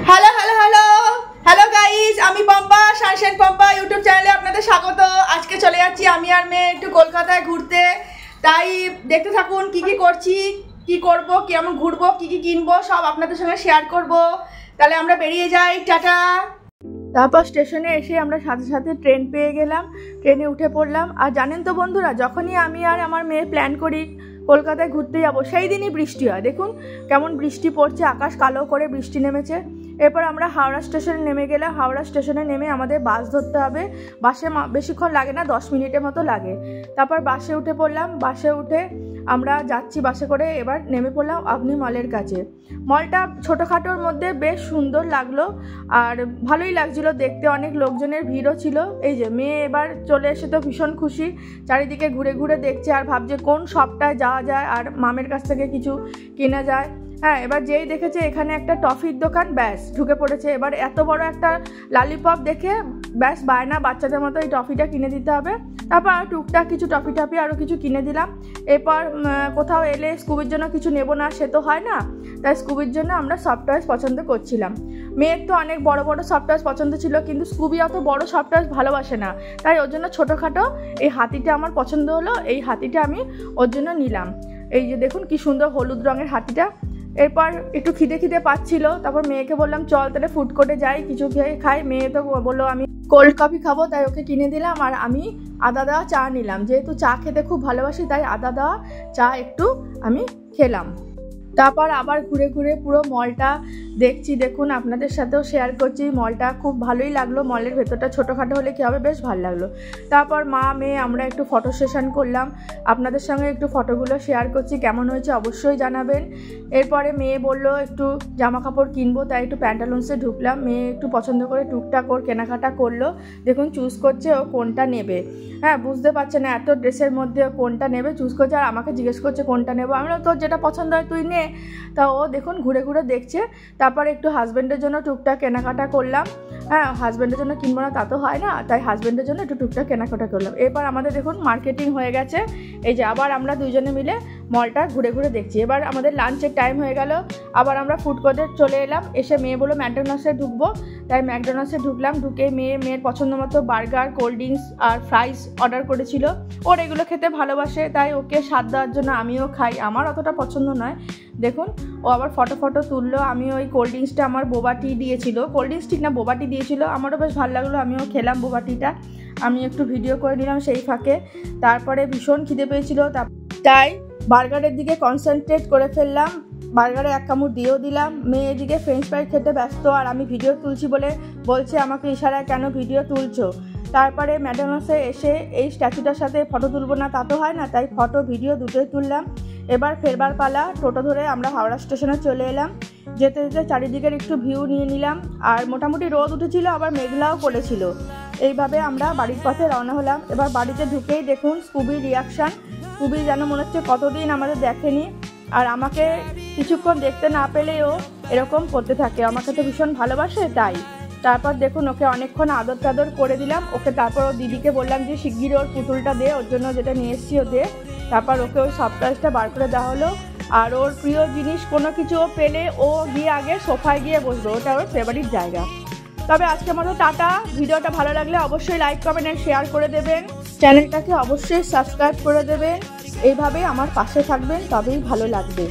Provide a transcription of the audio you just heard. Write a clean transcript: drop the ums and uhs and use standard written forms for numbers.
Hello hello hello hello guys, আমি Pampa, Sunshine Pampa YouTube চ্যানেলে আপনাদের স্বাগত। আজকে চলে যাচ্ছি আমি আর মেয়ে একটু কলকাতায় ঘুরতে, তাই দেখতে থাকুন কি কি করছি, কি করব, কেমন ঘুরবো, কি কি কিনবো সব আপনাদের সঙ্গে শেয়ার করব। তাহলে আমরা বেরিয়ে যাই, টাটা। তারপর স্টেশনে এসে আমরা সাথে সাথে ট্রেন পেয়ে গেলাম, ট্রেনে উঠে পড়লাম। আর জানেন তো বন্ধুরা, যখনই আমি আর আমার মেয়ে প্ল্যান করি কলকাতায় ঘুরতে যাব, সেই দিনই বৃষ্টি হয়। দেখুন কেমন বৃষ্টি পড়ছে, আকাশ কালো করে বৃষ্টি নেমেছে। এরপর আমরা হাওড়া স্টেশনে নেমে গেলাম। হাওড়া স্টেশনে নেমে আমাদের বাস ধরতে হবে। বাসে বেশিক্ষণ লাগে না, 10 মিনিটের মতো লাগে। তারপর বাসে উঠে পড়লাম। বাসে উঠে আমরা যাচ্ছি বাসে করে। এবার নেমে পড়লাম আপনি মলের কাছে। মলটা ছোটোখাটোর মধ্যে বেশ সুন্দর লাগলো আর ভালোই লাগছিলো দেখতে, অনেক লোকজনের ভিড়ও ছিল। এই যে মেয়ে এবার চলে এসে তো ভীষণ খুশি, চারিদিকে ঘুরে ঘুরে দেখছে আর ভাবছে কোন শপটায় যাওয়া যায় আর মামের কাছ থেকে কিছু কেনা যায়। হ্যাঁ, এবার যেই দেখেছে এখানে একটা টফির দোকান, ব্যাস ঢুকে পড়েছে। এবার এত বড় একটা লালিপপ দেখে ব্যাস বায়না, বাচ্চাদের মতো এই টফিটা কিনে দিতে হবে। তারপর আর টুকটাক কিছু টফি আরও কিছু কিনে দিলাম। এরপর কোথাও এলে স্কুবির জন্য কিছু নেব না, সে তো হয় না, তাই স্কুবির জন্য আমরা সফট টয়েস পছন্দ করছিলাম। মেয়ের তো অনেক বড় বড় সফট টয়েস পছন্দ ছিল, কিন্তু স্কুবি অত বড় সফট টয়েস ভালোবাসে না, তাই ওর জন্য ছোটোখাটো এই হাতিটা আমার পছন্দ হলো। এই হাতিটা আমি ওর জন্য নিলাম। এই যে দেখুন কি সুন্দর হলুদ রঙের হাতিটা। এরপর একটু খিদে পাচ্ছিল, তারপর মেয়েকে বললাম চল তাহলে ফুড কোর্টে যাই, কিছু খেয়ে খাই। মেয়ে তো বললো আমি কোল্ড কফি খাবো, তাই ওকে কিনে দিলাম। আর আমি আদা দেওয়া চা নিলাম, যেহেতু চা খেতে খুব ভালোবাসি, তাই আদা দেওয়া চা একটু আমি খেলাম। তারপর আবার ঘুরে ঘুরে পুরো মলটা দেখছি, দেখুন আপনাদের সাথেও শেয়ার করছি। মলটা খুব ভালোই লাগলো, মলের ভেতরটা ছোটোখাটো হলে কী হবে, বেশ ভালো লাগলো। তারপর মা মেয়ে আমরা একটু ফটো সেশন করলাম, আপনাদের সঙ্গে একটু ফটোগুলো শেয়ার করছি, কেমন হয়েছে অবশ্যই জানাবেন। এরপরে মেয়ে বলল একটু জামা কাপড় কিনবো, তাই একটু প্যান্টালুন্সে ঢুকলাম। মেয়ে একটু পছন্দ করে টুকটাক ওর কেনাকাটা করলো। দেখুন চুজ করছে ও কোনটা নেবে। হ্যাঁ, বুঝতে পারছে না এত ড্রেসের মধ্যে কোনটা নেবে, চুজ করছে আর আমাকে জিজ্ঞেস করছে কোনটা নেবো। আমি তোর যেটা পছন্দ হয় তুই নে। তা ও দেখুন ঘুরে ঘুরে দেখছে। তারপর একটু হাজব্যান্ডের জন্য টুকটাক কেনাকাটা করলাম। হ্যাঁ, হাজব্যান্ডের জন্য কিনবো না তা তো হয় না, তাই হাজব্যান্ডের জন্য একটু টুকটাক কেনাকাটা করলাম। এরপর আমাদের দেখুন মার্কেটিং হয়ে গেছে। এই যে আবার আমরা দুজনে মিলে মলটা ঘুরে ঘুরে দেখছি। এবার আমাদের লাঞ্চের টাইম হয়ে গেল, আবার আমরা ফুড কোর্টে চলে এলাম। এসে মেয়ে বললো ম্যাকডোনাল্ডসে ঢুকবো, তাই ম্যাকডোনাল্ডসে ঢুকলাম। ঢুকে মেয়ের পছন্দ মতো বার্গার, কোল্ড ড্রিঙ্কস আর ফ্রাইস অর্ডার করেছিল। ওর এগুলো খেতে ভালোবাসে, তাই ওকে স্বাদ দেওয়ার জন্য আমিও খাই, আমার অতটা পছন্দ নয়। দেখুন ও আবার ফটো তুললো। আমি ওই কোল্ড ড্রিঙ্কসটা আমার বোবাটি দিয়েছিল, কোল্ড ড্রিঙ্কস ঠিক না বোবাটি দিয়েছিল, আমারও বেশ ভালো লাগলো, আমিও খেলাম বোবাটিটা। আমি একটু ভিডিও করে নিলাম সেই ফাঁকে। তারপরে ভীষণ খিদে পেয়েছিল, তাই বার্গারের দিকে কনসেন্ট্রেট করে ফেললাম। বার্গারে এক কামড় দিয়েও দিলাম। মেয়ে এদিকে ফ্রেঞ্চ ফ্রাই খেতে ব্যস্ত, আর আমি ভিডিও তুলছি বলে বলছে আমাকে ইশারায় কেন ভিডিও তুলছো। তারপরে ম্যাকডোনাল্ডসে এসে এই স্ট্যাচুটার সাথে ফটো তুলবো না তা তো হয় না, তাই ফটো ভিডিও দুটোই তুললাম। এবার ফেরবার পালা, টোটো ধরে আমরা হাওড়া স্টেশনে চলে এলাম। যেতে যেতে চারিদিকের একটু ভিউ নিয়ে নিলাম। আর মোটামুটি রোদ উঠেছিল, আবার মেঘলাও করেছিল। এইভাবে আমরা বাড়ির পথে রওনা হলাম। এবার বাড়িতে ঢুকেই দেখুন স্কুবির রিয়াকশান। স্কুবি যেন মনে হচ্ছে কতদিন আমাদের দেখেনি, আর আমাকে কিছুক্ষণ দেখতে না পেলেও এরকম করতে থাকে। আমাকে তো ভীষণ ভালোবাসে, তাই। তারপর দেখুন ওকে অনেকক্ষণ আদর টাদর করে দিলাম ওকে। তারপর ওর দিদিকে বললাম যে শিগগিরই ওর পুতুলটা দে, ওর জন্য যেটা নিয়ে এসেছি ও দে। তারপর ওকে ওই সারপ্রাইজটা বার করে দেওয়া হলো। আর ওর প্রিয় জিনিস কোনো কিছু ও পেলে ও গিয়ে আগে সোফায় গিয়ে বসবে, ওটা ওর ফেভারিট জায়গা। তবে আজকের মতো টাটা। ভিডিওটা ভালো লাগলে অবশ্যই লাইক কমেন্ট আর শেয়ার করে দেবেন, চ্যানেলটাকে অবশ্যই সাবস্ক্রাইব করে দেবেন। এইভাবে আমার পাশে থাকবেন, তবেই ভালো লাগবে।